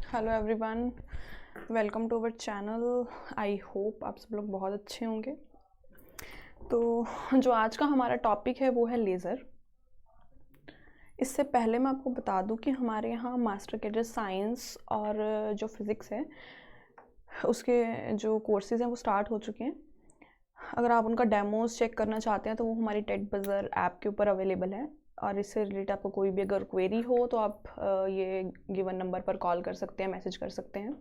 Hello everyone, welcome to our channel. I hope आप सब लोग बहुत अच्छे होंगे। तो जो आज का हमारा टॉपिक है वो है लेज़र। इससे पहले मैं आपको बता दूं कि हमारे यहाँ मास्टर कैडेट साइंस और जो फिज़िक्स है उसके जो कोर्सेज़ हैं वो स्टार्ट हो चुके हैं। अगर आप उनका डेमोज चेक करना चाहते हैं तो वो हमारी टेक बज़र ऐप के ऊपर अवेलेबल है। और इससे रिलेटेड आपको कोई भी अगर क्वेरी हो तो आप ये गिवन नंबर पर कॉल कर सकते हैं, मैसेज कर सकते हैं।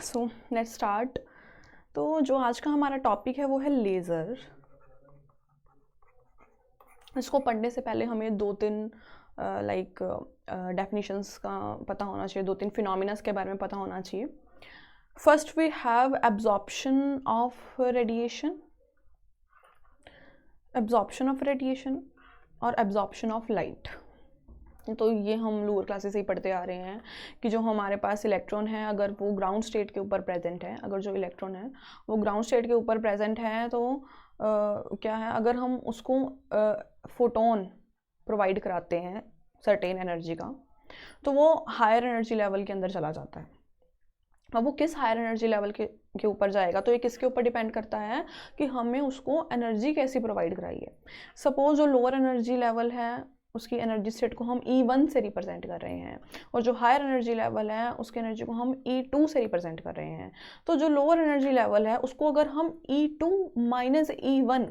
So let's start. तो जो आज का हमारा टॉपिक है वो है लेज़र। इसको पढ़ने से पहले हमें दो तीन डेफिनेशंस का पता होना चाहिए, दो तीन फिनोमिनास के बारे में पता होना चाहिए। First we have absorption of radiation, और एब्जॉर्प्शन ऑफ लाइट। तो ये हम लोअर क्लासेस से ही पढ़ते आ रहे हैं कि जो हमारे पास इलेक्ट्रॉन है अगर वो ग्राउंड स्टेट के ऊपर प्रेजेंट है, अगर जो इलेक्ट्रॉन है वो ग्राउंड स्टेट के ऊपर प्रेजेंट है तो क्या है, अगर हम उसको फोटोन प्रोवाइड कराते हैं सर्टेन एनर्जी का तो वो हायर एनर्जी लेवल के अंदर चला जाता है। अब वो किस हायर एनर्जी लेवल के ऊपर जाएगा तो ये किसके ऊपर डिपेंड करता है कि हमें उसको एनर्जी कैसी प्रोवाइड कराई है। सपोज जो लोअर एनर्जी लेवल है उसकी एनर्जी स्टेट को हम E1 से रिप्रेजेंट कर रहे हैं और जो हायर एनर्जी लेवल है उसकी एनर्जी को हम E2 से रिप्रेजेंट कर रहे हैं। तो जो लोअर एनर्जी लेवल है उसको अगर हम E2 माइनस E1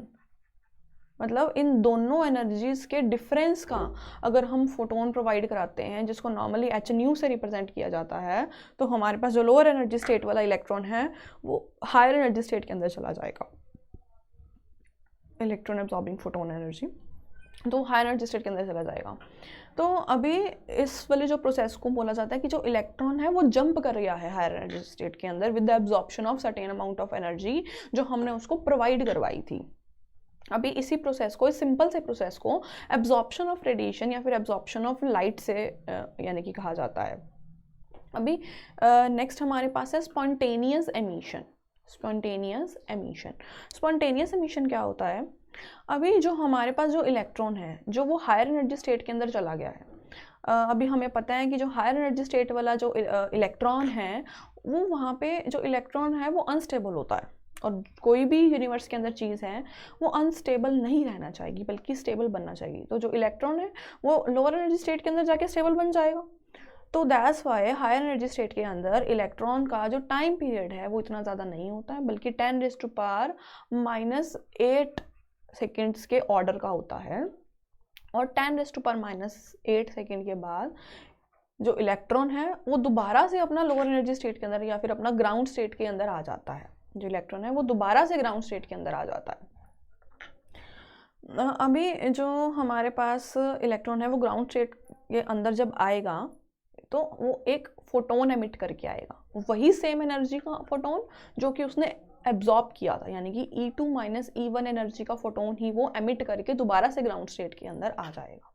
मतलब इन दोनों एनर्जीज के डिफरेंस का अगर हम फोटोन प्रोवाइड कराते हैं जिसको नॉर्मली HNU से रिप्रेजेंट किया जाता है तो हमारे पास जो लोअर एनर्जी स्टेट वाला इलेक्ट्रॉन है वो हायर एनर्जी स्टेट के अंदर चला जाएगा। इलेक्ट्रॉन एब्जॉर्बिंग फोटोन एनर्जी तो हायर एनर्जी स्टेट के अंदर चला जाएगा। तो अभी इस वाले जो प्रोसेस को बोला जाता है कि जो इलेक्ट्रॉन है वो जंप कर रहा है हायर एनर्जी स्टेट के अंदर with the absorption of certain amount of energy जो हमने उसको प्रोवाइड करवाई थी। अभी इसी प्रोसेस को, इस सिंपल से प्रोसेस को एब्जॉर्प्शन ऑफ रेडिएशन या फिर एब्जॉर्प्शन ऑफ लाइट से यानी कि कहा जाता है। अभी नेक्स्ट हमारे पास है स्पॉन्टेनियस एमिशन। स्पॉन्टेनियस एमिशन क्या होता है? अभी जो हमारे पास जो इलेक्ट्रॉन है जो वो हायर एनर्जी स्टेट के अंदर चला गया है। अभी हमें पता है कि जो हायर एनर्जी स्टेट वाला जो इलेक्ट्रॉन है वो वहाँ पे जो इलेक्ट्रॉन है वो अनस्टेबल होता है और कोई भी यूनिवर्स के अंदर चीज़ है वो अनस्टेबल नहीं रहना चाहिए बल्कि स्टेबल बनना चाहिए। तो जो इलेक्ट्रॉन है वो लोअर एनर्जी स्टेट के अंदर जाके स्टेबल बन जाएगा। तो that's why higher energy state के अंदर इलेक्ट्रॉन का जो टाइम पीरियड है वो इतना ज़्यादा नहीं होता है बल्कि 10⁻⁻8 सेकेंड्स के ऑर्डर का होता है। और 10⁻⁻8 सेकेंड के बाद जो इलेक्ट्रॉन है वो दोबारा से अपना लोअर एनर्जी स्टेट के अंदर या फिर अपना ग्राउंड स्टेट के अंदर आ जाता है। जो इलेक्ट्रॉन है वो दोबारा से ग्राउंड स्टेट के अंदर आ जाता है। अभी जो हमारे पास इलेक्ट्रॉन है वो ग्राउंड स्टेट के अंदर जब आएगा तो वो एक फोटोन एमिट करके आएगा, वही सेम एनर्जी का फोटोन जो कि उसने एब्जॉर्ब किया था, यानी कि E2 माइनस E1 एनर्जी का फोटोन ही वो एमिट करके दोबारा से ग्राउंड स्टेट के अंदर आ जाएगा।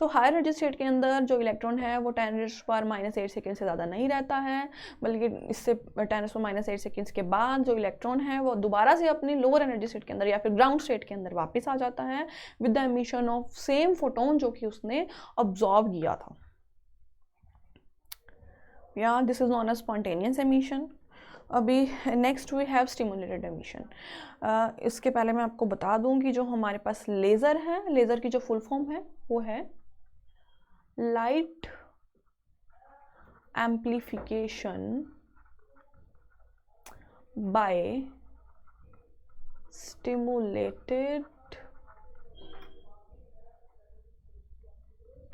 तो हायर एनर्जी स्टेट के अंदर जो इलेक्ट्रॉन है वो 10⁻⁻8 सेकेंड से ज़्यादा नहीं रहता है बल्कि इससे 10⁻⁻8 सेकेंड्स के बाद जो इलेक्ट्रॉन है वो दोबारा से अपनी लोअर एनर्जी स्टेट के अंदर या फिर ग्राउंड स्टेट के अंदर वापस आ जाता है with the emission of same photon जो कि उसने ऑब्जॉर्व किया था। या this is known as spontaneous emission. अभी next we have stimulated emission. इसके पहले मैं आपको बता दूं कि जो हमारे पास लेज़र है, लेज़र की जो फुल फॉर्म है वो है light amplification by stimulated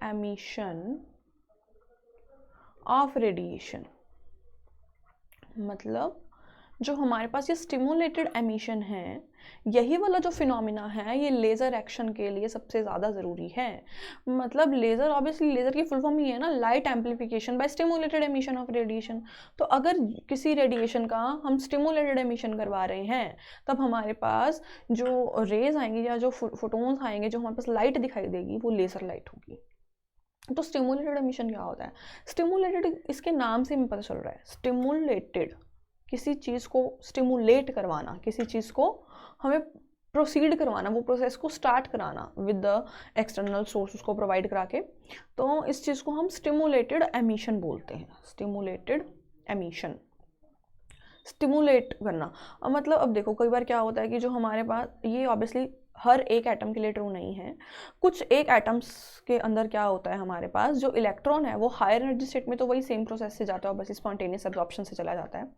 emission of radiation. मतलब जो हमारे पास ये स्टिमुलेटेड एमिशन है यही वाला जो फिनोमिना है ये लेज़र एक्शन के लिए सबसे ज़्यादा ज़रूरी है। मतलब लेज़र, ऑब्वियसली लेज़र की फुल फॉर्म ही है ना, light amplification by stimulated emission of radiation. तो अगर किसी रेडिएशन का हम स्टिमुलेटेड एमिशन करवा रहे हैं तब हमारे पास जो रेज आएंगी या जो फोटोन्स आएंगे, जो हमारे पास लाइट दिखाई देगी वो लेज़र लाइट होगी। तो स्टिमुलेटेड एमिशन क्या होता है? स्टिमुलेटेड इसके नाम से हमें पता चल रहा है, स्टिमुलेटेड किसी चीज़ को स्टिमुलेट करवाना, किसी चीज़ को हमें प्रोसीड करवाना, वो प्रोसेस को स्टार्ट कराना विद द एक्सटर्नल सोर्स उसको प्रोवाइड करा के, तो इस चीज़ को हम स्टिमुलेटेड एमिशन बोलते हैं। स्टिमुलेटेड एमिशन, स्टिमुलेट करना। अब मतलब अब देखो कई बार क्या होता है कि जो हमारे पास, ये ऑब्वियसली हर एक एटम के लिए ट्रू नहीं है, कुछ एक एटम्स के अंदर क्या होता है हमारे पास, जो इलेक्ट्रॉन है वो हायर एनर्जी स्टेट में तो वही सेम प्रोसेस से जाता है, बस स्पॉन्टेनियस एब्जॉर्प्शन से चला जाता है,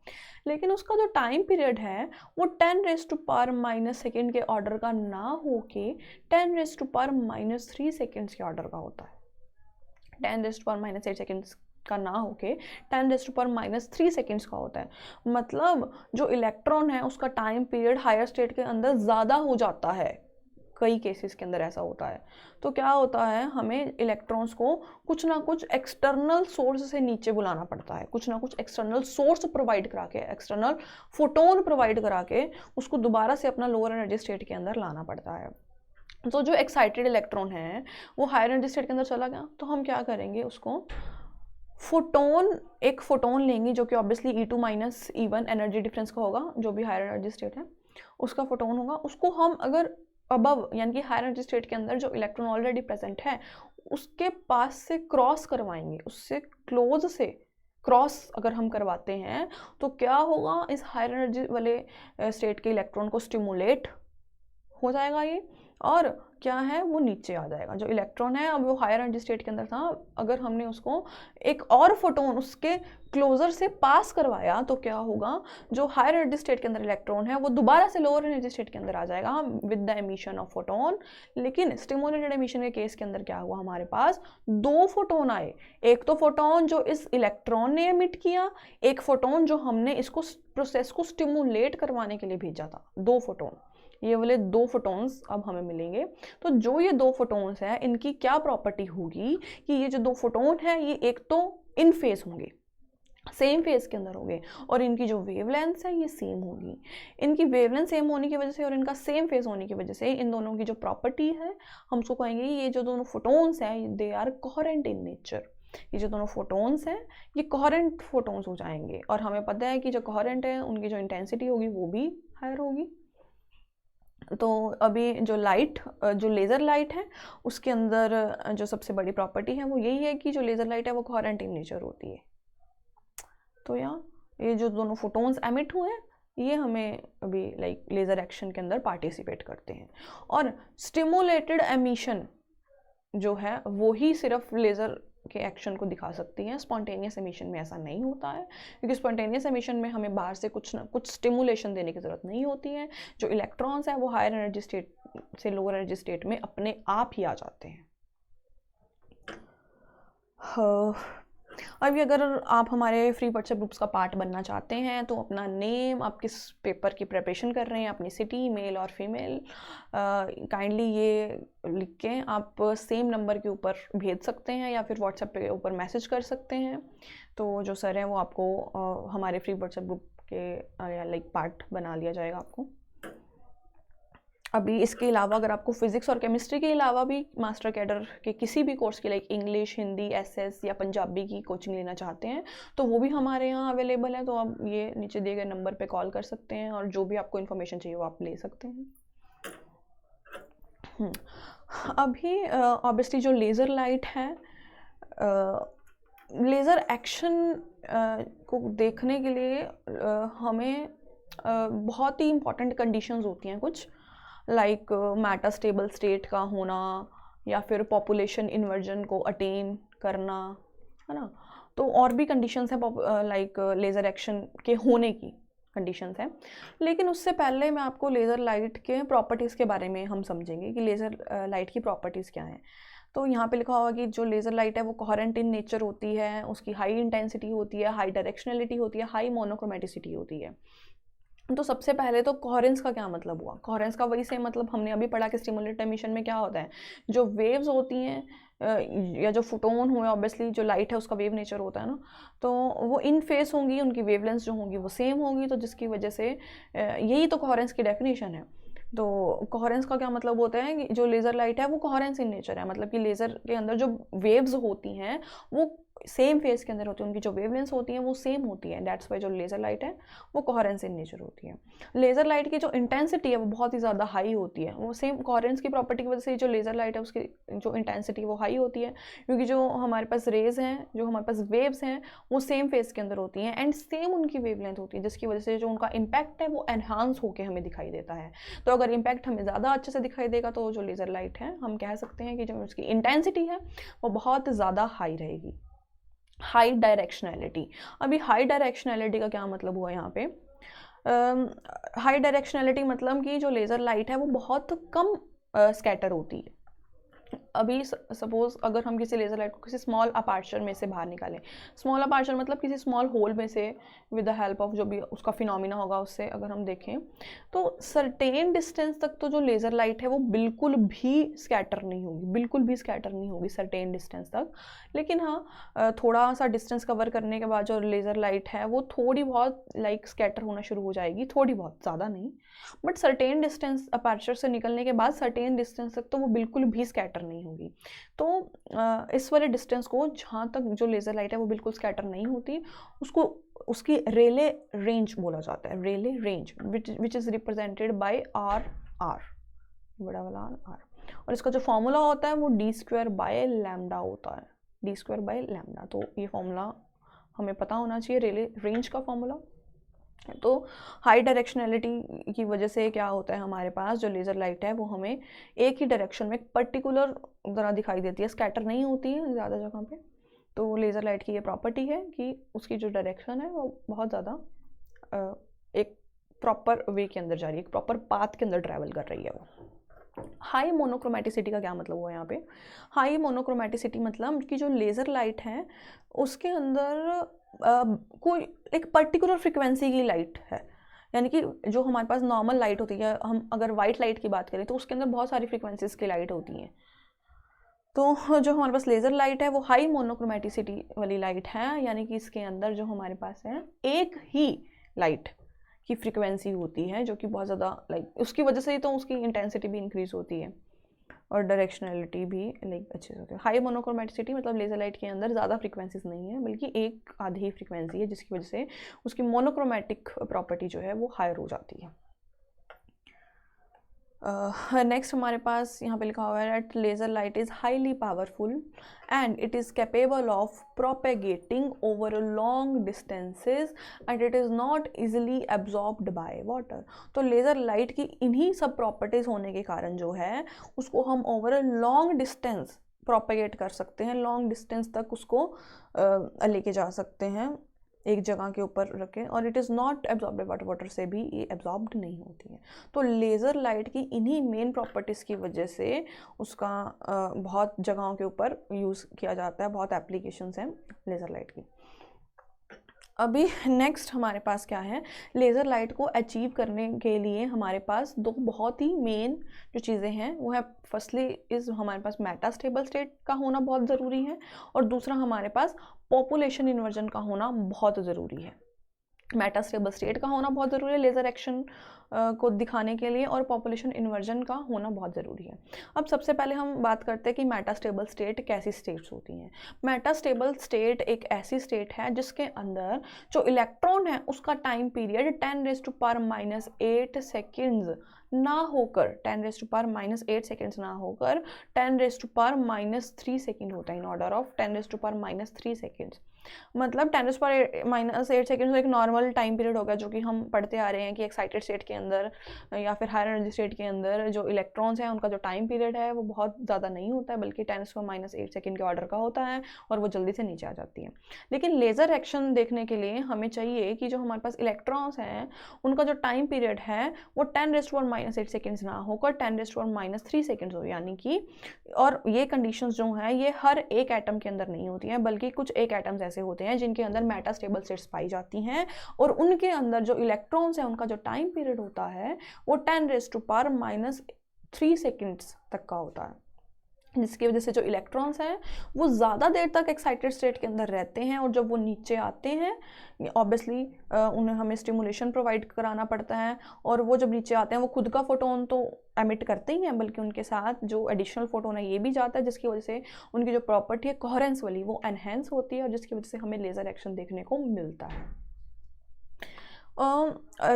लेकिन उसका जो टाइम पीरियड है वो 10⁻⁻⁷ सेकेंड के ऑर्डर का ना होके 10⁻⁻³ सेकेंड्स के ऑर्डर का होता है। 10⁻⁻8 सेकेंड्स का ना होके 10⁻⁻³ सेकेंड्स का होता है। मतलब जो इलेक्ट्रॉन है उसका टाइम पीरियड हायर स्टेट के अंदर ज़्यादा हो जाता है, कई केसेस के अंदर ऐसा होता है। तो क्या होता है, हमें इलेक्ट्रॉन्स को कुछ ना कुछ एक्सटर्नल सोर्स से नीचे बुलाना पड़ता है, कुछ ना कुछ एक्सटर्नल सोर्स प्रोवाइड करा के, एक्सटर्नल फोटोन प्रोवाइड करा के उसको दोबारा से अपना लोअर एनर्जी स्टेट के अंदर लाना पड़ता है। तो जो एक्साइटेड इलेक्ट्रॉन है वो हायर एनर्जी स्टेट के अंदर चला गया, तो हम क्या करेंगे, उसको फोटोन, एक फोटोन लेंगे जो कि obviously E2 - E1 energy difference का होगा, जो भी हायर एनर्जी स्टेट है उसका फोटोन होगा। उसको हम अगर अबव यानी कि हायर एनर्जी स्टेट के अंदर जो इलेक्ट्रॉन ऑलरेडी प्रेजेंट है उसके पास से क्रॉस करवाएंगे, उससे क्लोज से क्रॉस अगर हम करवाते हैं तो क्या होगा, इस हायर एनर्जी वाले स्टेट के इलेक्ट्रॉन को स्टिमुलेट हो जाएगा ये, और क्या है वो नीचे आ जाएगा। जो इलेक्ट्रॉन है अब वो हायर एनर्जी स्टेट के अंदर था, अगर हमने उसको एक और फोटोन उसके क्लोजर से पास करवाया तो क्या होगा, जो हायर एनर्जी स्टेट के अंदर इलेक्ट्रॉन है वो दोबारा से लोअर एनर्जी स्टेट के अंदर आ जाएगा with the emission of photon. लेकिन स्टिमुलेटेड एमिशन के केस के अंदर क्या हुआ, हमारे पास 2 फोटोन आए, एक तो फोटोन जो इस इलेक्ट्रॉन ने एमिट किया, एक फोटोन जो हमने इसको प्रोसेस को स्टिमुलेट करवाने के लिए भेजा था। 2 फोटोन, ये वाले 2 फोटोन्स अब हमें मिलेंगे। तो जो ये 2 फोटोन्स हैं इनकी क्या प्रॉपर्टी होगी कि ये जो 2 फोटोन हैं ये एक तो इन फेज होंगे, सेम फेज के अंदर होंगे, और इनकी जो वेवलेंथ है ये सेम होगी। इनकी वेवलेंथ सेम होने की वजह से और इनका सेम फेज होने की वजह से इन दोनों की जो प्रॉपर्टी है हम उसको कहेंगे, ये जो दोनों फोटोन्स हैं they are coherent in nature. ये जो दोनों फोटोन्स हैं ये कोहेरेंट फोटोन्स हो जाएंगे, और हमें पता है कि जो कोहेरेंट है उनकी जो इंटेंसिटी होगी वो भी हायर होगी। तो अभी जो लाइट, जो लेज़र लाइट है उसके अंदर जो सबसे बड़ी प्रॉपर्टी है वो यही है कि जो लेज़र लाइट है वो कोहेरेंट इन नेचर होती है। तो ये जो दोनों फोटोन्स एमिट हुए हैं ये हमें अभी लाइक लेज़र एक्शन के अंदर पार्टिसिपेट करते हैं। और स्टिमुलेटेड एमिशन जो है वो ही सिर्फ लेज़र के एक्शन को दिखा सकती हैं, स्पॉन्टेनियस एमिशन में ऐसा नहीं होता है, क्योंकि स्पॉन्टेनियस एमिशन में हमें बाहर से कुछ ना कुछ स्टिमुलेशन देने की ज़रूरत नहीं होती है। जो इलेक्ट्रॉन्स हैं वो हायर एनर्जी स्टेट से लोअर एनर्जी स्टेट में अपने आप ही आ जाते हैं। अभी अगर आप हमारे फ्री व्हाट्सएप ग्रुप्स का पार्ट बनना चाहते हैं तो अपना नेम, आप किस पेपर की प्रिपरेशन कर रहे हैं, अपनी सिटी, मेल और फीमेल, काइंडली ये लिख के आप सेम नंबर के ऊपर भेज सकते हैं या फिर व्हाट्सएप पे ऊपर मैसेज कर सकते हैं। तो जो सर हैं वो आपको हमारे फ्री व्हाट्सएप ग्रुप के लाइक पार्ट बना लिया जाएगा आपको। अभी इसके अलावा अगर आपको फिज़िक्स और केमिस्ट्री के अलावा भी मास्टर कैडर के किसी भी कोर्स की लाइक इंग्लिश, हिंदी, एसएस या पंजाबी की कोचिंग लेना चाहते हैं तो वो भी हमारे यहाँ अवेलेबल है। तो आप ये नीचे दिए गए नंबर पे कॉल कर सकते हैं और जो भी आपको इन्फॉर्मेशन चाहिए वो आप ले सकते हैं। अभी ऑब्वियसली जो लेज़र लाइट है, लेज़र एक्शन को देखने के लिए हमें बहुत ही इम्पॉर्टेंट कंडीशंस होती हैं कुछ, लाइक मैटर स्टेबल स्टेट का होना या फिर पॉपुलेशन इन्वर्जन को अटेन करना, है ना। तो और भी कंडीशंस हैं लाइक लेज़र एक्शन के होने की कंडीशंस हैं। लेकिन उससे पहले मैं आपको लेज़र लाइट के प्रॉपर्टीज़ के बारे में हम समझेंगे कि लेज़र लाइट की प्रॉपर्टीज़ क्या हैं। तो यहाँ पे लिखा हुआ कि जो लेज़र लाइट है वो कोहेरेंट इन नेचर होती है, उसकी हाई इंटेंसिटी होती है, हाई डायरेक्शनलिटी होती है, हाई मोनोक्रोमेटिसिटी होती है। तो सबसे पहले तो कोहेरेंस का क्या मतलब हुआ, कोहेरेंस का वही सेम मतलब हमने अभी पढ़ा कि स्टिमुलेटेड एमिशन में क्या होता है, जो वेव्स होती हैं या जो फोटोन हुए, ऑब्वियसली जो लाइट है उसका वेव नेचर होता है ना, तो वो इन फेस होंगी, उनकी वेवलेंथ जो होंगी वो सेम होगी, तो जिसकी वजह से यही तो कोहेरेंस की डेफिनेशन है। तो कोहेरेंस का क्या मतलब होता है कि जो लेज़र लाइट है वो कोहेरेंस इन नेचर है, मतलब कि लेज़र के अंदर जो वेव्स होती हैं वो सेम फेस के अंदर होती है, उनकी जो वेवलेंथ होती हैं वो सेम होती है, दैट्स वाई जो लेज़र लाइट है वो कोहेरेंस इन नेचर होती है। लेज़र लाइट की जो इंटेंसिटी है वो बहुत ही ज़्यादा हाई होती है, वो सेम कोहेरेंस की प्रॉपर्टी की वजह से जो लेज़र लाइट है उसकी जो इंटेंसिटी वो हाई होती है, क्योंकि जो हमारे पास रेज हैं, जो हमारे पास वेव्स हैं वो सेम फेस के अंदर होती हैं एंड सेम उनकी वेवलेंथ होती है, जिसकी वजह से जो उनका इम्पैक्ट है वो एनहांस होकर हमें दिखाई देता है। तो अगर इम्पैक्ट हमें ज़्यादा अच्छे से दिखाई देगा तो जो लेज़र लाइट है हम कह सकते हैं कि जो उसकी इंटेंसिटी है वो बहुत ज़्यादा हाई रहेगी। हाई डायरेक्शनैलिटी, अभी हाई डायरेक्शनैलिटी का क्या मतलब हुआ यहाँ पे? हाई डायरेक्शनैलिटी मतलब कि जो लेज़र लाइट है वो बहुत कम स्कैटर होती है। अभी सपोज अगर हम किसी लेज़र लाइट को किसी स्मॉल अपार्चर में से बाहर निकालें, स्मॉल अपार्चर मतलब किसी स्मॉल होल में से विद द हेल्प ऑफ जो भी उसका फिनोमिना होगा उससे अगर हम देखें तो सर्टेन डिस्टेंस तक तो जो लेज़र लाइट है वो बिल्कुल भी स्कैटर नहीं होगी, बिल्कुल भी स्कैटर नहीं होगी सर्टेन डिस्टेंस तक। लेकिन हाँ, थोड़ा सा डिस्टेंस कवर करने के बाद जो लेज़र लाइट है वो थोड़ी बहुत लाइक स्कैटर होना शुरू हो जाएगी, थोड़ी बहुत, ज़्यादा नहीं, बट सर्टेन डिस्टेंस अपर्चर से निकलने के बाद सर्टेन डिस्टेंस तक तो वो बिल्कुल भी स्कैटर नहीं होगी। तो इस वाले डिस्टेंस को जहाँ तक जो लेज़र लाइट है वो बिल्कुल स्कैटर नहीं होती उसको उसकी रेले रेंज बोला जाता है, Rayleigh range which is represented by R, बड़ा वाला आर, और इसका जो फॉर्मूला होता है वो d² होता है, d²। तो ये फॉर्मूला हमें पता होना चाहिए, रेले रेंज का फॉर्मूला। तो हाई डायरेक्शनैलिटी की वजह से क्या होता है, हमारे पास जो लेज़र लाइट है वो हमें एक ही डायरेक्शन में पर्टिकुलर तरह दिखाई देती है, स्कैटर नहीं होती है ज़्यादा जगह पे। तो लेज़र लाइट की ये प्रॉपर्टी है कि उसकी जो डायरेक्शन है वो बहुत ज़्यादा एक प्रॉपर वे के अंदर जा रही है, एक प्रॉपर पाथ के अंदर ट्रैवल कर रही है वो। हाई मोनोक्रोमेटिसिटी का क्या मतलब हुआ यहाँ पे? हाई मोनोक्रोमेटिसिटी मतलब कि जो लेज़र लाइट है उसके अंदर कोई एक पर्टिकुलर फ्रिक्वेंसी की लाइट है, यानी कि जो हमारे पास नॉर्मल लाइट होती है, हम अगर वाइट लाइट की बात करें तो उसके अंदर बहुत सारी फ्रिक्वेंसीज की लाइट होती हैं। तो जो हमारे पास लेज़र लाइट है वो हाई मोनोक्रोमेटिसिटी वाली लाइट है, यानी कि इसके अंदर जो हमारे पास है एक ही लाइट की फ्रिक्वेंसी होती है, जो कि बहुत ज़्यादा लाइक उसकी वजह से ही तो उसकी इंटेंसिटी भी इंक्रीज़ होती है और डायरेक्शनैलिटी भी लाइक अच्छे से होती है। हाई मोनोक्रोमेटिसिटी मतलब लेज़र लाइट के अंदर ज़्यादा फ्रिक्वेंसीज नहीं है बल्कि एक आधी ही फ्रिक्वेंसी है, जिसकी वजह से उसकी मोनोक्रोमेटिक प्रॉपर्टी जो है वो हायर हो जाती है। नेक्स्ट हमारे पास यहाँ पे लिखा हुआ है that laser light is highly powerful and it is capable of propagating over long distances and it is not easily absorbed by water. तो लेज़र लाइट की इन्हीं सब प्रॉपर्टीज़ होने के कारण जो है उसको हम over a long distance propagate कर सकते हैं, लॉन्ग डिस्टेंस तक उसको लेके जा सकते हैं एक जगह के ऊपर रखें, और it is not absorbed water, water से भी ये एब्जॉर्ब्ड नहीं होती है। तो लेज़र लाइट की इन्हीं मेन प्रॉपर्टीज़ की वजह से उसका बहुत जगहों के ऊपर यूज़ किया जाता है, बहुत एप्लीकेशंस हैं लेज़र लाइट की। अभी नेक्स्ट हमारे पास क्या है, लेज़र लाइट को अचीव करने के लिए हमारे पास दो बहुत ही मेन जो चीज़ें हैं वो है, फर्स्टली इज़ हमारे पास मेटास्टेबल स्टेट का होना बहुत ज़रूरी है, और दूसरा हमारे पास पॉपुलेशन इन्वर्जन का होना बहुत ज़रूरी है। मेटास्टेबल स्टेट का होना बहुत ज़रूरी है लेज़र एक्शन को दिखाने के लिए, और पॉपुलेशन इन्वर्जन का होना बहुत ज़रूरी है। अब सबसे पहले हम बात करते हैं कि मेटास्टेबल स्टेट कैसी स्टेट्स होती हैं। मेटास्टेबल स्टेट एक ऐसी स्टेट है जिसके अंदर जो इलेक्ट्रॉन है उसका टाइम पीरियड 10⁻⁻8 सेकेंड्स ना होकर 10⁻⁻8 सेकेंड्स ना होकर 10⁻⁻3 सेकेंड होता है, इन ऑर्डर ऑफ 10⁻⁻3 सेकेंड्स। मतलब 10⁻⁻8 सेकेंड्स एक नॉर्मल टाइम पीरियड होगा जो कि हम पढ़ते आ रहे हैं कि एक्साइटेड स्टेट के अंदर या फिर हायर एनर्जी स्टेट के अंदर जो इलेक्ट्रॉन्स हैं उनका जो टाइम पीरियड है वो बहुत ज़्यादा नहीं होता है, बल्कि 10⁻⁻8 सेकेंड के ऑर्डर का होता है और वो जल्दी से नीचे आ जाती है। लेकिन लेज़र एक्शन देखने के लिए हमें चाहिए कि जो हमारे पास इलेक्ट्रॉन्स हैं उनका जो टाइम पीरियड है वो 10⁻⁻8 सेकेंड्स ना होकर 10⁻⁻3 सेकेंड्स हो, यानी कि, और ये कंडीशंस जो हैं ये हर एक एटम के अंदर नहीं होती हैं, बल्कि कुछ एक एटम्स ऐसे होते हैं जिनके अंदर मेटास्टेबल स्टेट्स पाई जाती हैं, और उनके अंदर जो इलेक्ट्रॉन्स हैं उनका जो टाइम पीरियड होता है वो 10⁻⁻3 सेकेंड्स तक का होता है। जिसकी वजह से जो इलेक्ट्रॉन्स हैं वो ज़्यादा देर तक एक्साइटेड स्टेट के अंदर रहते हैं, और जब वो नीचे आते हैं ऑब्वियसली उन्हें हमें स्टिमुलेशन प्रोवाइड कराना पड़ता है, और वो जब नीचे आते हैं वो खुद का फोटोन तो एमिट करते ही हैं, बल्कि उनके साथ जो एडिशनल फोटोन है ये भी जाता है, जिसकी वजह से उनकी जो प्रॉपर्टी है कोहेरेंस वाली वो एनहेंस होती है, और जिसकी वजह से हमें लेज़र एक्शन देखने को मिलता है।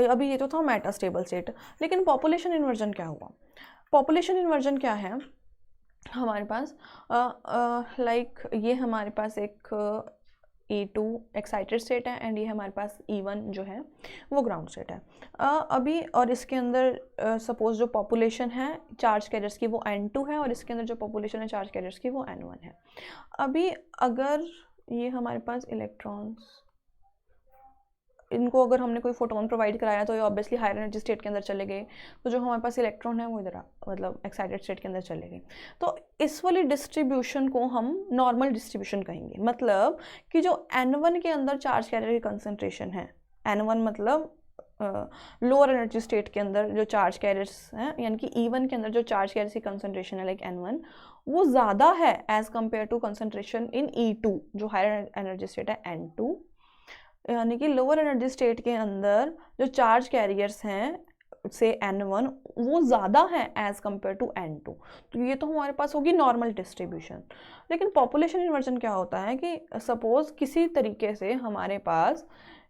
अभी ये तो था मेटास्टेबल स्टेट, लेकिन पॉपुलेशन इन्वर्जन क्या हुआ? पॉपुलेशन इन्वर्जन क्या है हमारे पास? लाइक ये हमारे पास एक E2 एक्साइटेड स्टेट है, एंड ये हमारे पास E1 जो है वो ग्राउंड स्टेट है। अभी और इसके अंदर सपोज जो पॉपुलेशन है चार्ज कैरियर्स की वो N2 है, और इसके अंदर जो पॉपुलेशन है चार्ज कैरियर्स की वो N1 है। अभी अगर ये हमारे पास इलेक्ट्रॉन्स, इनको अगर हमने कोई फोटोन प्रोवाइड कराया तो ये ऑब्वियसली हायर एनर्जी स्टेट के अंदर चले गए, तो जो हमारे पास इलेक्ट्रॉन है वो इधर मतलब एक्साइटेड स्टेट के अंदर चले गए। तो इस वाली डिस्ट्रीब्यूशन को हम नॉर्मल डिस्ट्रीब्यूशन कहेंगे, मतलब कि जो N1 के अंदर चार्ज कैरियर की कंसंट्रेशन है, N1 मतलब लोअर एनर्जी स्टेट के अंदर जो चार्ज कैरियर्स हैं, यानी कि E1 के अंदर जो चार्ज कैरियर्स की कंसंट्रेशन है लाइक N1 वो ज़्यादा है as compare to concentration in E2 जो हायर एनर्जी स्टेट है N2, यानी कि लोअर एनर्जी स्टेट के अंदर जो चार्ज कैरियर्स हैं से N1 वो ज़्यादा है एज़ कम्पेयर टू N2। तो ये तो हमारे पास होगी नॉर्मल डिस्ट्रीब्यूशन। लेकिन पॉपुलेशन इन्वर्जन क्या होता है कि सपोज़ किसी तरीके से हमारे पास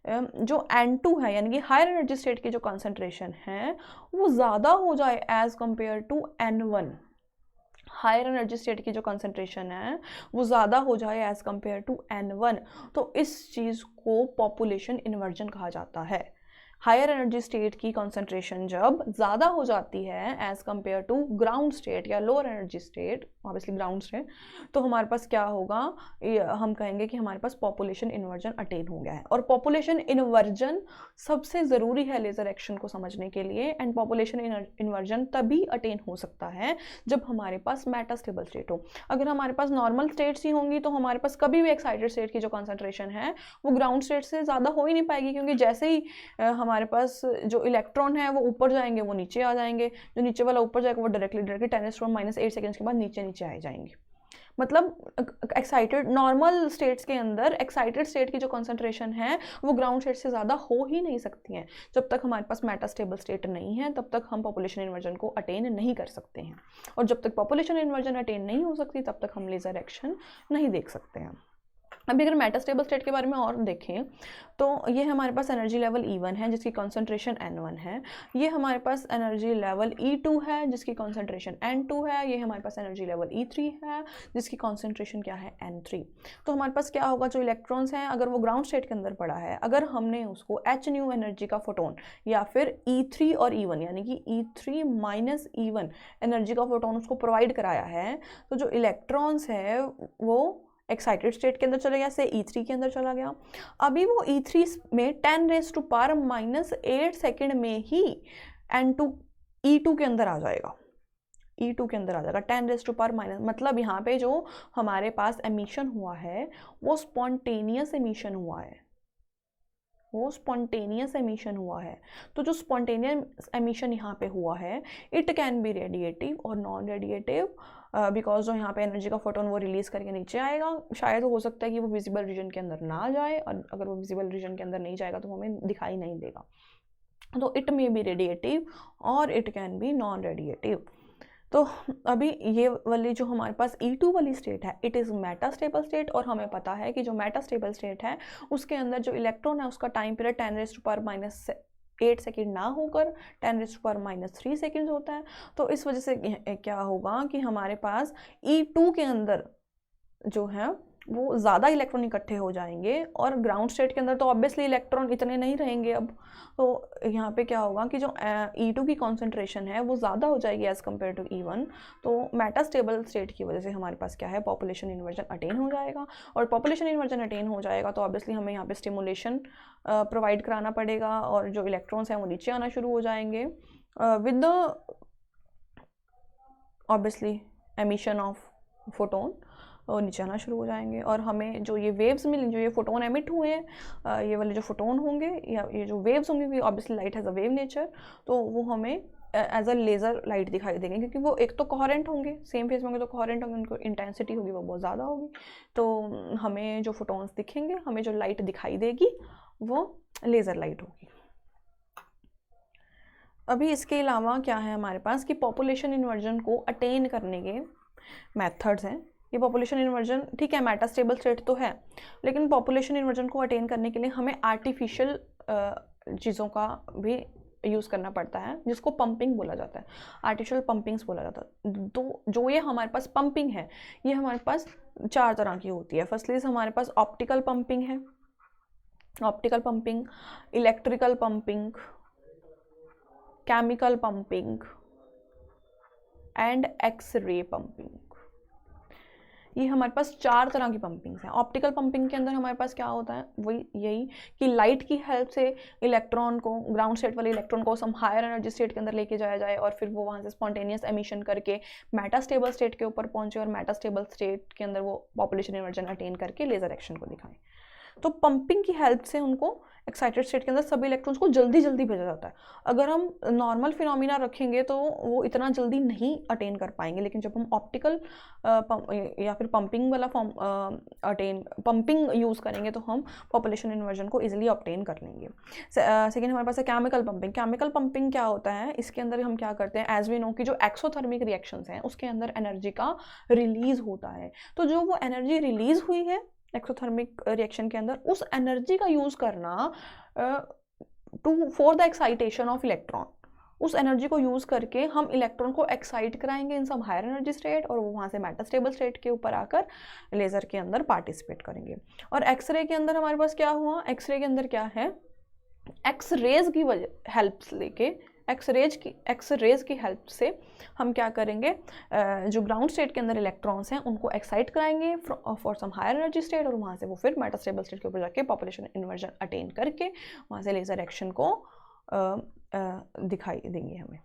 जो N2 है यानी कि हायर एनर्जी स्टेट की जो कंसंट्रेशन है वो ज़्यादा हो जाए as compare to N1, higher energy state की जो कंसंट्रेशन है वो ज़्यादा हो जाए एज़ कम्पेयर टू N1, तो इस चीज़ को पॉपुलेशन इन्वर्जन कहा जाता है। हायर एनर्जी स्टेट की कंसंट्रेशन जब ज़्यादा हो जाती है as compare to ground state या lower energy state, obviously ground state, तो हमारे पास क्या होगा, हम कहेंगे कि हमारे पास पॉपुलेशन इन्वर्जन अटेन हो गया है। और पॉपुलेशन इन्वर्जन सबसे ज़रूरी है लेज़र एक्शन को समझने के लिए, एंड पॉपुलेशन इन्वर्जन तभी अटेन हो सकता है जब हमारे पास मेटास्टेबल स्टेट हो। अगर हमारे पास नॉर्मल स्टेट्स ही होंगी तो हमारे पास कभी भी एक्साइटेड स्टेट की जो कंसंट्रेशन है वो ग्राउंड स्टेट से ज़्यादा हो ही नहीं पाएगी, क्योंकि जैसे ही हमारे पास जो इलेक्ट्रॉन है वो ऊपर जाएंगे वो नीचे आ जाएंगे, जो नीचे वाला ऊपर जाएगा वो डायरेक्टली 10⁻⁻⁸ सेकंड्स के बाद नीचे नीचे आ जाएंगे। मतलब एक्साइटेड नॉर्मल स्टेट्स के अंदर एक्साइटेड स्टेट की जो कंसंट्रेशन है वो ग्राउंड स्टेट से ज़्यादा हो ही नहीं सकती हैं। जब तक हमारे पास मेटास्टेबल स्टेट नहीं है तब तक हम पॉपुलेशन इन्वर्जन को अटेन नहीं कर सकते हैं, और जब तक पॉपुलेशन इन्वर्जन अटेन नहीं हो सकती तब तक हम लेज़र एक्शन नहीं देख सकते हैं। अभी अगर मेटास्टेबल स्टेट के बारे में और देखें तो ये हमारे पास एनर्जी लेवल E1 है जिसकी कंसंट्रेशन N1 है, ये हमारे पास एनर्जी लेवल E2 है जिसकी कंसंट्रेशन N2 है, ये हमारे पास एनर्जी लेवल E3 है जिसकी कंसंट्रेशन क्या है N3। तो हमारे पास क्या होगा, जो इलेक्ट्रॉन्स हैं अगर वो ग्राउंड स्टेट के अंदर पड़ा है, अगर हमने उसको H न्यू एनर्जी का फोटोन या फिर E3 और E1 यानी कि E3 माइनस E1 एनर्जी का फोटोन उसको प्रोवाइड कराया है, तो जो इलेक्ट्रॉन्स है वो एक्साइटेड स्टेट के अंदर चला गया, से E3 के अंदर चला गया। अभी वो E3 में 10⁻⁸ सेकेंड में ही N2 E2 के अंदर आ जाएगा, E2 के अंदर आ जाएगा 10⁻⁻, मतलब यहाँ पे जो हमारे पास एमिशन हुआ है वो स्पॉन्टेनियस एमिशन हुआ है, वो स्पॉन्टेनियस एमिशन हुआ है। तो जो स्पॉन्टेनियस एमिशन यहाँ पे हुआ है इट कैन बी रेडिएटिव और नॉन रेडिएटिव, बिकॉज जो यहाँ पे एनर्जी का फोटोन वो रिलीज़ करके नीचे आएगा, शायद हो सकता है कि वो विजिबल रीजन के अंदर ना जाए, और अगर वो विजिबल रीजन के अंदर नहीं जाएगा तो हमें दिखाई नहीं देगा। तो इट मे बी रेडिएटिव और it can be non radiative. तो अभी ये वाली जो हमारे पास E2 वाली स्टेट है इट इज़ मेटास्टेबल स्टेट, और हमें पता है कि जो मेटास्टेबल स्टेट है उसके अंदर जो इलेक्ट्रॉन है उसका टाइम पीरियड 10⁻⁸ सेकेंड ना होकर 10⁻³ सेकेंड्स होता है। तो इस वजह से क्या होगा कि हमारे पास E2 के अंदर जो है वो ज़्यादा इलेक्ट्रॉन इकट्ठे हो जाएंगे, और ग्राउंड स्टेट के अंदर तो ऑब्वियसली इलेक्ट्रॉन इतने नहीं रहेंगे अब। तो यहाँ पे क्या होगा कि जो E2 की कॉन्सेंट्रेशन है वो ज़्यादा हो जाएगी एज़ कम्पेयर टू E1। तो मेटास्टेबल स्टेट की वजह से हमारे पास क्या है, पॉपुलेशन इन्वर्जन अटेन हो जाएगा, और पॉपुलेशन इन्वर्जन अटेन हो जाएगा तो ऑब्वियसली हमें यहाँ पे स्टिमुलेशन प्रोवाइड कराना पड़ेगा, और जो इलेक्ट्रॉन्स हैं वो नीचे आना शुरू हो जाएंगे with the obviously emission of photon, और नीचे आना शुरू हो जाएंगे, और हमें जो ये वेव्स मिलेंगे, जो ये फोटोन एमिट हुए हैं, ये वाले जो फोटोन होंगे या ये जो वेव्स होंगी, obviously light has a wave nature, तो वो हमें एज अ लेज़र लाइट दिखाई देंगे, क्योंकि वो एक तो कोहेरेंट होंगे, सेम फेज में होंगे तो कोहेरेंट होंगे, उनको इंटेंसिटी होगी वो बहुत ज़्यादा होगी, तो हमें जो फोटॉन्स दिखेंगे, हमें जो लाइट दिखाई देगी वो लेज़र लाइट होगी। अभी इसके अलावा क्या है हमारे पास कि पॉपुलेशन इन्वर्जन को अटेन करने के मेथड्स हैं। ये पॉपुलेशन इन्वर्जन ठीक है, मेटास्टेबल स्टेट तो है, लेकिन पॉपुलेशन इन्वर्जन को अटेन करने के लिए हमें आर्टिफिशियल चीज़ों का भी यूज़ करना पड़ता है, जिसको पंपिंग बोला जाता है, आर्टिफिशियल पंपिंग्स बोला जाता है। तो जो ये हमारे पास पंपिंग है, ये हमारे पास 4 तरह की होती है। फर्स्टली हमारे पास ऑप्टिकल पंपिंग है, optical pumping, electrical pumping, chemical pumping and X-ray pumping. ये हमारे पास 4 तरह की पंपिंग्स हैं। ऑप्टिकल पंपिंग के अंदर हमारे पास क्या होता है, वही यही कि लाइट की हेल्प से इलेक्ट्रॉन को, ग्राउंड स्टेट वाले इलेक्ट्रॉन को सम हायर एनर्जी स्टेट के अंदर लेके जाया जाए और फिर वो वहाँ से स्पॉन्टेनियस एमिशन करके मेटास्टेबल स्टेट के ऊपर पहुँचे और मेटास्टेबल स्टेट के अंदर वो पॉपुलेशन इन्वर्जन अटेन करके लेज़र एक्शन को दिखाएं। तो पंपिंग की हेल्प से उनको एक्साइटेड स्टेट के अंदर सभी इलेक्ट्रॉन्स को जल्दी जल्दी भेजा जाता है। अगर हम नॉर्मल फिनोमिना रखेंगे तो वो इतना जल्दी नहीं अटेन कर पाएंगे, लेकिन जब हम ऑप्टिकल या फिर पंपिंग वाला फॉर्म पंपिंग यूज़ करेंगे तो हम पॉपुलेशन इन्वर्जन को इजीली ऑब्टेन कर लेंगे। सेकेंड हमारे पास है केमिकल पंपिंग। केमिकल पंपिंग क्या होता है, इसके अंदर हम क्या करते हैं, एज वी नो कि जो एक्सोथर्मिक रिएक्शंस हैं उसके अंदर एनर्जी का रिलीज होता है। तो जो वो एनर्जी रिलीज हुई है एक्सोथर्मिक रिएक्शन के अंदर, उस एनर्जी का यूज़ करना for the excitation of electron, उस एनर्जी को यूज़ करके हम इलेक्ट्रॉन को एक्साइट कराएंगे इन सम हायर एनर्जी स्टेट और वो वहाँ से मेटास्टेबल स्टेट के ऊपर आकर लेज़र के अंदर पार्टिसिपेट करेंगे। और एक्सरे के अंदर हमारे पास क्या हुआ, एक्सरे के अंदर क्या है, एक्स रेज की वजह हेल्प लेके एक्स-रेज की हेल्प से हम क्या करेंगे, जो ग्राउंड स्टेट के अंदर इलेक्ट्रॉन्स हैं उनको एक्साइट कराएंगे for some higher energy state और वहाँ से वो फिर मेटास्टेबल स्टेट के ऊपर जाके पॉपुलेशन इन्वर्जन अटेन करके वहाँ से लेज़र एक्शन को दिखाई देंगे हमें।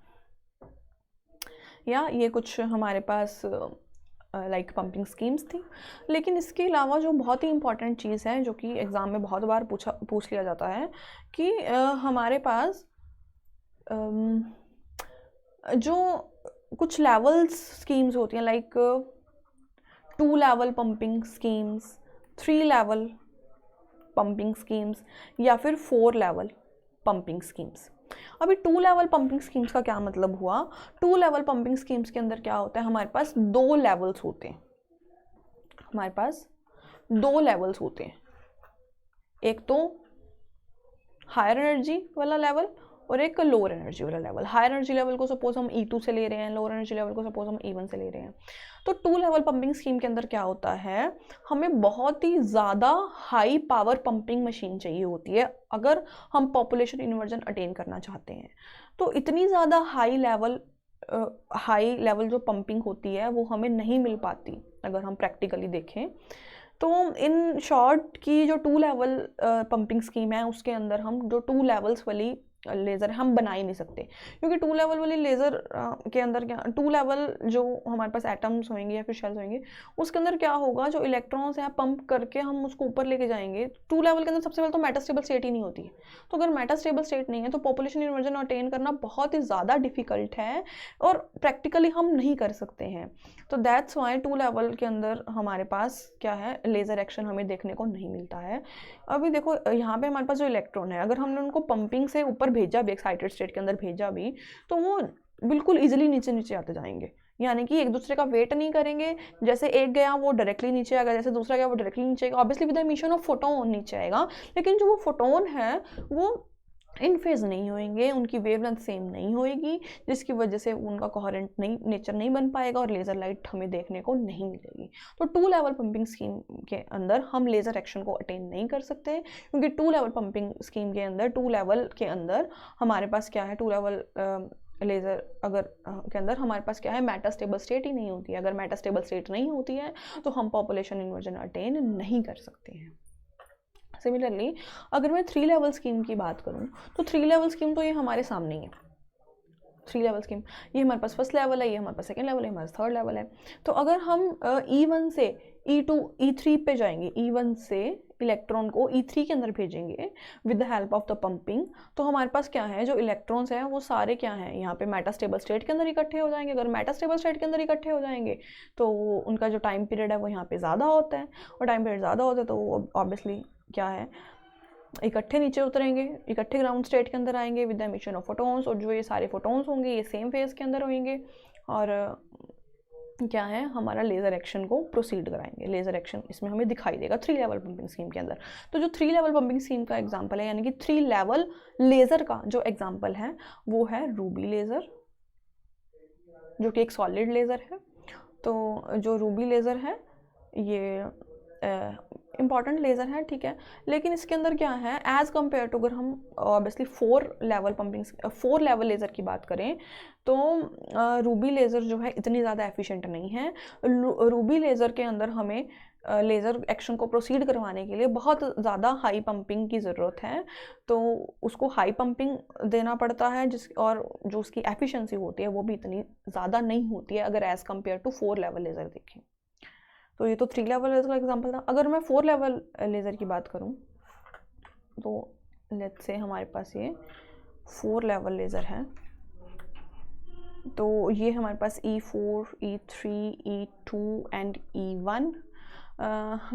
या ये कुछ हमारे पास लाइक पंपिंग स्कीम्स थी। लेकिन इसके अलावा जो बहुत ही इंपॉर्टेंट चीज़ है जो कि एग्ज़ाम में बहुत बार पूछ लिया जाता है कि हमारे पास जो कुछ लेवल्स स्कीम्स होती हैं, like 2 level pumping schemes, 3 level pumping schemes या फिर 4 लेवल पंपिंग स्कीम्स। अभी 2 लेवल पंपिंग स्कीम्स का क्या मतलब हुआ, 2 लेवल पंपिंग स्कीम्स के अंदर क्या होता है, हमारे पास 2 लेवल्स होते हैं, हमारे पास 2 लेवल्स होते हैं, एक तो हायर एनर्जी वाला लेवल और एक लोअर एनर्जी वाला लेवल। हायर एनर्जी लेवल को सपोज हम E2 से ले रहे हैं, लोअर एनर्जी लेवल को सपोज हम E1 से ले रहे हैं। तो 2 लेवल पंपिंग स्कीम के अंदर क्या होता है, हमें बहुत ही ज़्यादा हाई पावर पंपिंग मशीन चाहिए होती है अगर हम पॉपुलेशन इन्वर्जन अटेन करना चाहते हैं। तो इतनी ज़्यादा हाई लेवल जो पंपिंग होती है वो हमें नहीं मिल पाती अगर हम प्रैक्टिकली देखें। तो इन शॉर्ट की जो 2 लेवल पंपिंग स्कीम है उसके अंदर हम जो 2 लेवल्स वाली लेज़र हम बना ही नहीं सकते, क्योंकि 2 लेवल वाली लेज़र के अंदर क्या, 2 लेवल जो हमारे पास एटम्स होंगे या फिर शेल्स होंगे उसके अंदर क्या होगा, जो इलेक्ट्रॉन्स हैं पंप करके हम उसको ऊपर लेके जाएंगे। 2 लेवल के अंदर सबसे पहले तो मेटास्टेबल स्टेट ही नहीं होती है, तो अगर मेटास्टेबल स्टेट नहीं है तो पॉपुलेशन इन्वर्जन अटेन करना बहुत ही ज़्यादा डिफिकल्ट है और प्रैक्टिकली हम नहीं कर सकते हैं। तो दैट्स वाई 2 लेवल के अंदर हमारे पास क्या है, लेज़र एक्शन हमें देखने को नहीं मिलता है। अभी देखो यहाँ पे हमारे पास जो इलेक्ट्रॉन है, अगर हमने उनको पंपिंग से ऊपर भेजा भी, एक्साइटेड स्टेट के अंदर भेजा भी, तो वो बिल्कुल इजीली नीचे नीचे आते जाएंगे, यानी कि एक दूसरे का वेट नहीं करेंगे। जैसे एक गया वो डायरेक्टली नीचे आएगा, जैसे दूसरा गया वो डायरेक्टली नीचे आएगा, obviously with the emission of photon नीचे आएगा, लेकिन जो वो फोटोन है वो इन फेज नहीं होंगे, उनकी वेवलेंथ सेम नहीं होएगी, जिसकी वजह से उनका कोहेरेंट नेचर नहीं बन पाएगा और लेज़र लाइट हमें देखने को नहीं मिलेगी। तो 2 लेवल पंपिंग स्कीम के अंदर हम लेज़र एक्शन को अटेन नहीं कर सकते, क्योंकि 2 लेवल पंपिंग स्कीम के अंदर, 2 लेवल के अंदर हमारे पास क्या है, 2 लेवल लेज़र अगर के अंदर हमारे पास क्या है, मेटास्टेबल स्टेट ही नहीं होती है। अगर मेटास्टेबल स्टेट नहीं होती है तो हम पॉपुलेशन इन्वर्जन अटेन नहीं कर सकते हैं। सिमिलरली अगर मैं 3 लेवल स्कीम की बात करूं तो 3 लेवल स्कीम तो ये हमारे सामने ही है, 3 लेवल स्कीम, ये हमारे पास फर्स्ट लेवल है, ये हमारे पास सेकंड लेवल है, हमारे पास थर्ड लेवल है। तो अगर हम E1 से E2 E3 पे जाएंगे, E1 से इलेक्ट्रॉन को E3 के अंदर भेजेंगे with the help of the pumping, तो हमारे पास क्या है, जो इलेक्ट्रॉन्स हैं वो सारे क्या हैं, यहाँ पे मेटास्टेबल स्टेट के अंदर इकट्ठे हो जाएंगे। अगर मेटास्टेबल स्टेट के अंदर इकट्ठे हो जाएंगे तो उनका जो टाइम पीरियड है वो यहाँ पे ज़्यादा होता है, और टाइम पीरियड ज़्यादा होता है तो ऑब्वियसली क्या है, इकट्ठे नीचे उतरेंगे, इकट्ठे ग्राउंड स्टेट के अंदर आएंगे with the emission of photons, और जो ये सारे फोटॉन्स होंगे ये सेम फेज के अंदर होंगे और क्या है, हमारा लेज़र एक्शन को प्रोसीड कराएंगे। लेज़र एक्शन इसमें हमें दिखाई देगा 3 लेवल पंपिंग स्कीम के अंदर। तो जो 3 लेवल पंपिंग स्कीम का एग्जांपल है, यानी कि 3 लेवल लेज़र का जो एग्जांपल है वो है रूबी लेज़र, जो कि एक सॉलिड लेज़र है। तो जो रूबी लेज़र है ये इम्पॉर्टेंट लेज़र है, ठीक है, लेकिन इसके अंदर क्या है, एज़ कम्पेयर टू अगर हम ऑब्वियसली 4 लेवल लेज़र की बात करें तो रूबी लेज़र जो है इतनी ज़्यादा एफिशिएंट नहीं है। रूबी लेज़र के अंदर हमें लेज़र एक्शन को प्रोसीड करवाने के लिए बहुत ज़्यादा हाई पंपिंग की ज़रूरत है, तो उसको हाई पंपिंग देना पड़ता है और जो उसकी एफिशिएंसी होती है वो भी इतनी ज़्यादा नहीं होती है अगर as compare to 4 level laser देखें। तो ये तो 3 लेवल लेज़र का एग्जांपल था। अगर मैं 4 लेवल लेज़र की बात करूं तो लेट्स से हमारे पास ये 4 लेवल लेज़र है, तो ये हमारे पास E4, E3, E2 and E1।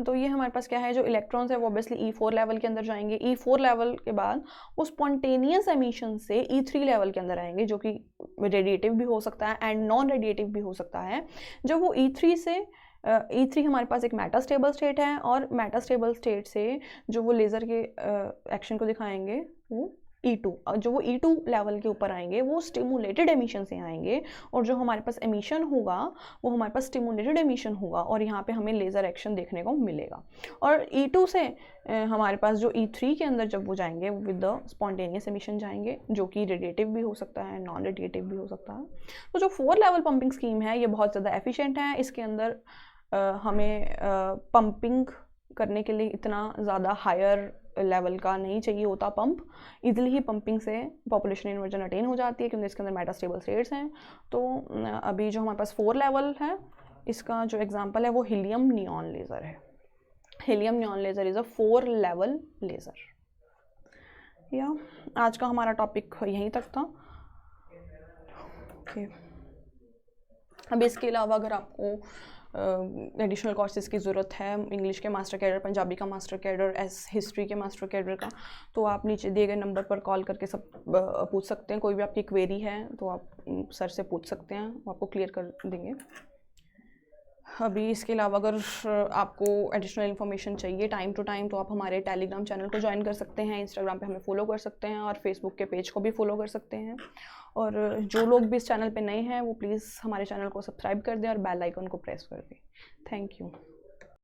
तो ये हमारे पास क्या है, जो इलेक्ट्रॉन्स है वो ऑब्वियसली E4 लेवल के अंदर जाएंगे। E4 लेवल के बाद वो स्पॉन्टेनियस एमिशन से E3 लेवल के अंदर आएंगे, जो कि रेडिएटिव भी हो सकता है एंड नॉन रेडिएटिव भी हो सकता है। जब वो E3 से E3 हमारे पास एक मेटास्टेबल स्टेट है, और मेटास्टेबल स्टेट से जो वो लेज़र के एक्शन को दिखाएंगे वो E2, जो वो E2 लेवल के ऊपर आएंगे वो स्टिमुलेटेड एमिशन से आएंगे, और जो हमारे पास एमिशन होगा वो हमारे पास स्टिमुलेटेड एमिशन होगा, और यहाँ पे हमें लेज़र एक्शन देखने को मिलेगा। और E2 से हमारे पास जो E3 के अंदर जब वो जाएंगे वो विद द स्पॉन्टेनियस एमिशन जाएंगे, जो कि रेडिएटिव भी हो सकता है, नॉन रेडिएटिव भी हो सकता है। तो जो 4 लेवल पंपिंग स्कीम है ये बहुत ज़्यादा एफिशिएंट है। इसके अंदर हमें पंपिंग करने के लिए इतना ज़्यादा हायर लेवल का नहीं चाहिए होता पंप, इजीली ही पंपिंग से पॉपुलेशन इन्वर्जन अटेन हो जाती है, क्योंकि इसके अंदर मेटास्टेबल स्टेट्स हैं। तो अभी जो हमारे पास 4 लेवल है, इसका जो एग्जांपल है वो हीलियम नियॉन लेज़र है। Helium neon laser is a 4 level laser. या आज का हमारा टॉपिक यहीं तक था। ओके, अब इसके अलावा अगर आपको एडिशनल कोर्सेज़ की ज़रूरत है, इंग्लिश के मास्टर कैडर, पंजाबी का मास्टर कैडर, हिस्ट्री के मास्टर कैडर का, तो आप नीचे दिए गए नंबर पर कॉल करके सब पूछ सकते हैं। कोई भी आपकी क्वेरी है तो आप सर से पूछ सकते हैं, वो आपको क्लियर कर देंगे। अभी इसके अलावा अगर आपको एडिशनल इन्फॉर्मेशन चाहिए टाइम टू टाइम, तो आप हमारे टेलीग्राम चैनल को ज्वाइन कर सकते हैं, इंस्टाग्राम पे हमें फॉलो कर सकते हैं, और फेसबुक के पेज को भी फॉलो कर सकते हैं। और जो लोग भी इस चैनल पे नए हैं वो प्लीज़ हमारे चैनल को सब्सक्राइब कर दें और बेल आइकन को प्रेस कर दें। Thank you.